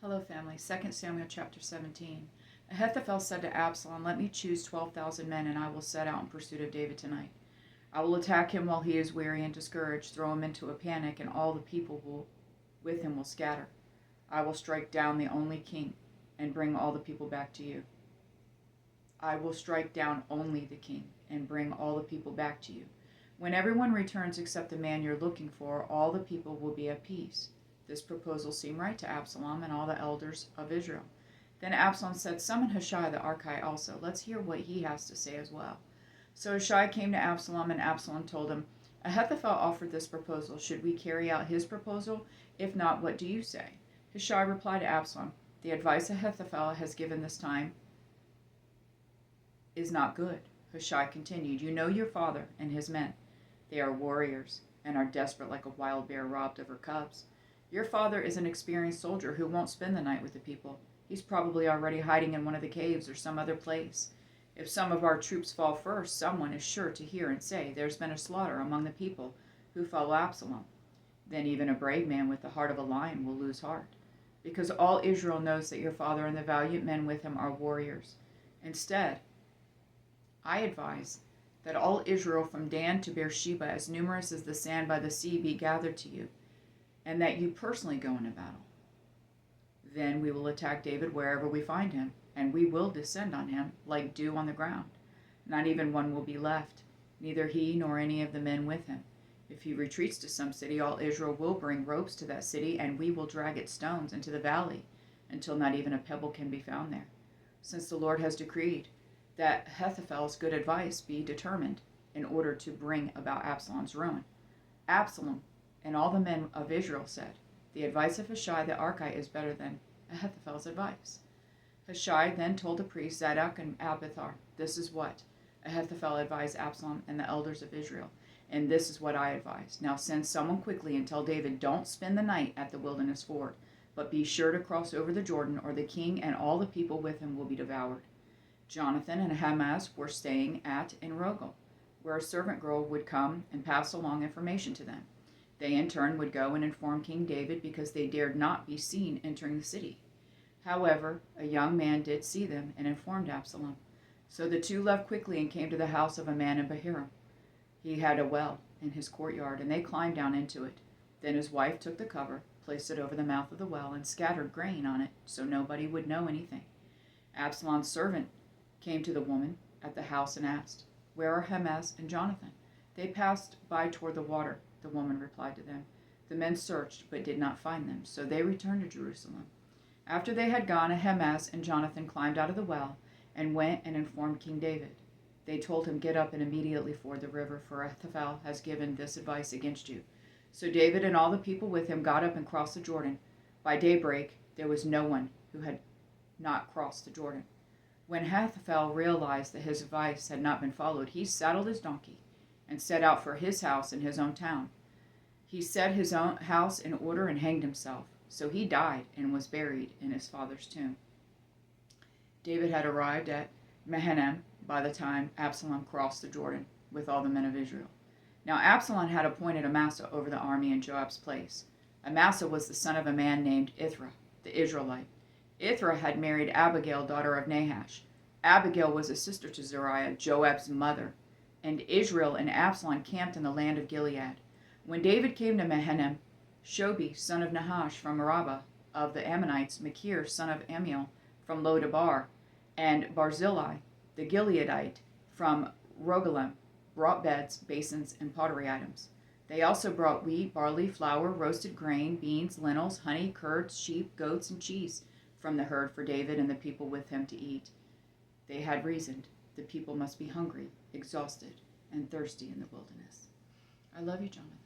Hello, family. 2 Samuel chapter 17. Ahithophel said to Absalom, "Let me choose 12,000 men, and I will set out in pursuit of David tonight. I will attack him while he is weary and discouraged, throw him into a panic, and all the people with him will scatter. I will strike down the only king and bring all the people back to you. I will strike down only the king and bring all the people back to you. When everyone returns except the man you're looking for, all the people will be at peace." This proposal seemed right to Absalom and all the elders of Israel. Then Absalom said, "Summon Hushai the Archite also. Let's hear what he has to say as well." So Hushai came to Absalom, and Absalom told him, "Ahithophel offered this proposal. Should we carry out his proposal? If not, what do you say?" Hushai replied to Absalom, "The advice Ahithophel has given this time is not good." Hushai continued, "You know your father and his men. They are warriors and are desperate like a wild bear robbed of her cubs. Your father is an experienced soldier who won't spend the night with the people. He's probably already hiding in one of the caves or some other place. If some of our troops fall first, someone is sure to hear and say, 'There's been a slaughter among the people who follow Absalom.' Then even a brave man with the heart of a lion will lose heart, because all Israel knows that your father and the valiant men with him are warriors. Instead, I advise that all Israel from Dan to Beersheba, as numerous as the sand by the sea, be gathered to you, and that you personally go into battle. Then we will attack David wherever we find him, and we will descend on him like dew on the ground. Not even one will be left, neither he nor any of the men with him. If he retreats to some city, all Israel will bring ropes to that city, and we will drag its stones into the valley until not even a pebble can be found there. Since the Lord has decreed that Ahithophel's good advice be determined in order to bring about Absalom's ruin." Absalom and all the men of Israel said, "The advice of Hushai the Archite is better than Ahithophel's advice." Hushai then told the priests Zadok and Abiathar, "This is what Ahithophel advised Absalom and the elders of Israel, and this is what I advise. Now send someone quickly and tell David, 'Don't spend the night at the wilderness ford, but be sure to cross over the Jordan, or the king and all the people with him will be devoured.'" Jonathan and Ahimaaz were staying at Enrogel, where a servant girl would come and pass along information to them. They in turn would go and inform King David, because they dared not be seen entering the city. However, a young man did see them and informed Absalom. So the two left quickly and came to the house of a man in Bahurim. He had a well in his courtyard, and they climbed down into it. Then his wife took the cover, placed it over the mouth of the well, and scattered grain on it so nobody would know anything. Absalom's servant came to the woman at the house and asked, "Where are Ahimaaz and Jonathan?" "They passed by toward the water," the woman replied to them. The men searched but did not find them, so they returned to Jerusalem. After they had gone, Ahimaaz and Jonathan climbed out of the well and went and informed King David. They told him, "Get up and immediately ford the river, for Ahithophel has given this advice against you." So David and all the people with him got up and crossed the Jordan. By daybreak there was no one who had not crossed the Jordan. When Ahithophel realized that his advice had not been followed, he saddled his donkey and set out for his house in his own town. He set his own house in order and hanged himself. So he died and was buried in his father's tomb. David had arrived at Mahanaim by the time Absalom crossed the Jordan with all the men of Israel. Now Absalom had appointed Amasa over the army in Joab's place. Amasa was the son of a man named Ithra, the Israelite. Ithra had married Abigail, daughter of Nahash. Abigail was a sister to Zeruiah, Joab's mother. And Israel and Absalom camped in the land of Gilead. When David came to Mahanaim, Shobi, son of Nahash from Rabbah of the Ammonites, Machir, son of Amiel from Lodabar, and Barzillai, the Gileadite from Rogelim, brought beds, basins, and pottery items. They also brought wheat, barley, flour, roasted grain, beans, lentils, honey, curds, sheep, goats, and cheese from the herd for David and the people with him to eat. They had reasoned, the people must be hungry, exhausted, and thirsty in the wilderness. I love you, Jonathan.